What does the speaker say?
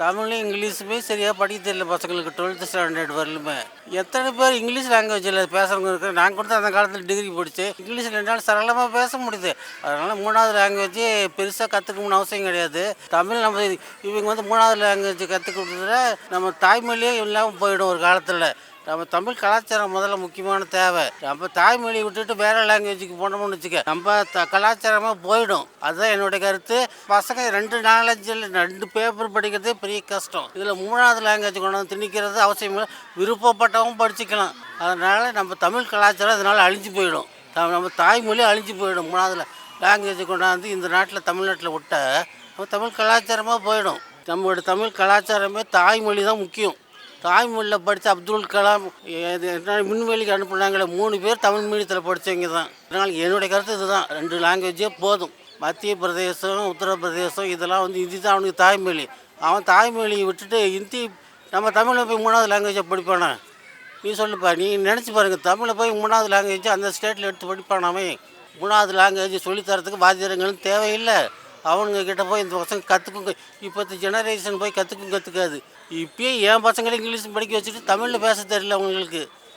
தமிழும் இங்கிலீஷுமே சரியாக படிக்க தெரியல பசங்களுக்கு 12th ஸ்டாண்டர்ட் வரலுமே. எத்தனை பேர் இங்கிலீஷ் லாங்குவேஜில் பேசுகிறவங்க இருக்கிற நாங்கள் கூட அந்த காலத்தில் டிகிரி படித்து இங்கிலீஷில் என்னால் சரளமாக பேச முடியுது. அதனால் 3வது லாங்குவேஜ் பெருசாக கற்றுக்கணும்னு அவசியம் கிடையாது. தமிழ் நம்ம இவங்க வந்து 3வது லாங்குவேஜ் கற்றுக் கொடுத்ததுல நம்ம தாய்மொழியே இல்லாமல் போயிடும் ஒரு காலத்தில். நம்ம தமிழ் கலாச்சாரம் முதல்ல முக்கியமான தேவை. நம்ம தாய்மொழியை விட்டுட்டு வேறு லாங்குவேஜுக்கு போனோம்னு வச்சுக்க நம்ம கலாச்சாரமாக போயிடும். அதுதான் என்னுடைய கருத்து. பசங்க 2 நாலேஜில் 2 பேப்பர் படிக்கிறதே பெரிய கஷ்டம். இதில் 3வது லாங்குவேஜ் கொண்டு வந்து திணிக்கிறது அவசியம் இல்லை. விருப்பப்பட்டவங்க படிச்சுக்கலாம். அதனால் நம்ம தமிழ் கலாச்சாரம் இதனால் அழிஞ்சு போயிடும். நம்ம தாய்மொழி அழிஞ்சு போயிடும். 3வது லாங்குவேஜ் கொண்டாந்து இந்த நாட்டில் தமிழ்நாட்டில் விட்டால் நம்ம தமிழ் கலாச்சாரமாக போயிடும். நம்மளோட தமிழ் கலாச்சாரமே தாய்மொழி தான் முக்கியம். தாய்மொழியில் படித்த அப்துல் கலாம் விண்வெளிக்கு அனுப்புனாங்களே 3 பேர் தமிழ் மீடியத்தில் படித்தவங்க தான். அதனால் என்னுடைய கருத்து இதுதான். 2 லாங்குவேஜே போதும். மத்திய பிரதேசம், உத்தரப்பிரதேசம் இதெல்லாம் வந்து ஹிந்தி தான் அவனுக்கு தாய்மொழி. அவன் தாய்மொழியை விட்டுட்டு ஹிந்தி நம்ம தமிழில் போய் 3வது லாங்குவேஜை படிப்பானா? நீ சொல்லுப்பா. நீ நினச்சி பாருங்கள். தமிழில் போய் 3வது லாங்குவேஜ் அந்த ஸ்டேட்டில் எடுத்து படிப்பானாமே. 3வது லாங்குவேஜ் சொல்லித்தரத்துக்கு வாத்தியாரங்களும் தேவையில்லை. அவனுங்க கிட்ட போய் இந்த பசங்க கற்றுக்குங்க. இப்போத்த ஜெனரேஷன் போய் கற்றுக்காது. இப்பயே என் பசங்களை இங்கிலீஷ் படிக்க வச்சுட்டு தமிழில் பேச தெரியல அவங்களுக்கு.